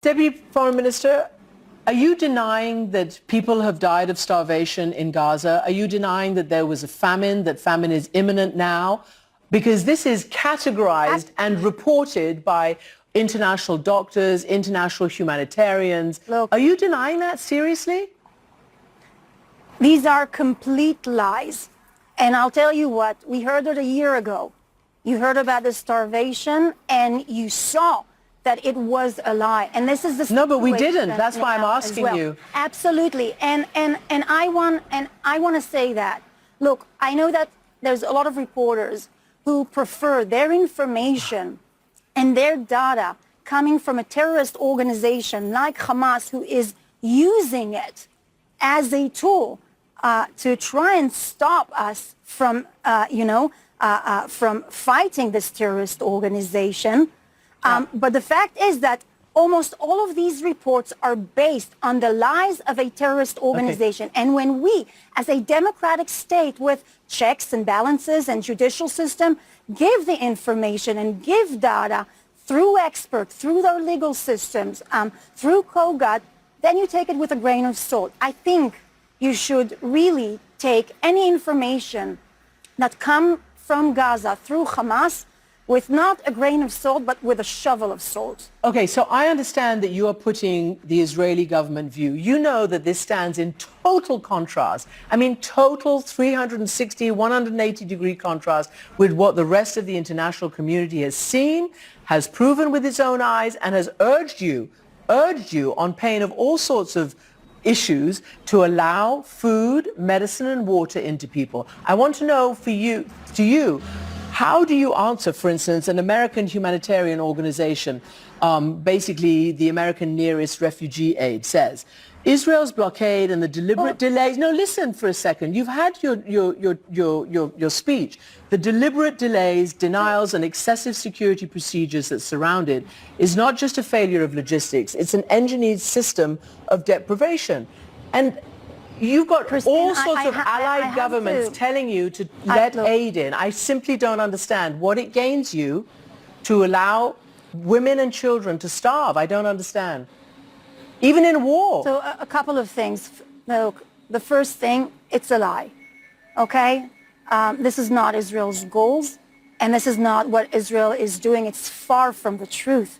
Deputy Foreign Minister, are you denying that people have died of starvation in Gaza? Are you denying that there was a famine, that famine is imminent now? Because this is categorized and reported by international doctors, international humanitarians. Look, are you denying that seriously? These are complete lies. And I'll tell you what, we heard it a year ago. You heard about the starvation and you saw that it was a lie. And this is the No, but we situation didn't. That's why I'm now asking as well. you. Absolutely. And I want to say that. Look, I know that there's a lot of reporters who prefer their information and their data coming from a terrorist organization like Hamas, who is using it as a tool to try and stop us from, from fighting this terrorist organization. But the fact is that almost all of these reports are based on the lies of a terrorist organization. Okay. And when we, as a democratic state with checks and balances and judicial system, give the information and give data through experts, through their legal systems, through COGAT, then you take it with a grain of salt. I think you should really take any information that comes from Gaza through Hamas with not a grain of salt, but with a shovel of salt. Okay, so I understand that you are putting the Israeli government view. You know that this stands in total contrast. I mean, total 360, 180-degree contrast with what the rest of the international community has seen, has proven with its own eyes, and has urged you on pain of all sorts of issues to allow food, medicine, and water into people. I want to know how do you answer, for instance, an American humanitarian organization, basically the American Nearest Refugee Aid, says, Israel's blockade and the deliberate delays... No, listen for a second. You've had your speech. The deliberate delays, denials, and excessive security procedures that surround it is not just a failure of logistics. It's an engineered system of deprivation. And you've got Kristin, all sorts of allied governments telling you to let aid in. I simply don't understand what it gains you to allow women and children to starve. I don't understand. Even in war. So a couple of things. Look, the first thing, it's a lie. Okay? This is not Israel's goals, and this is not what Israel is doing. It's far from the truth.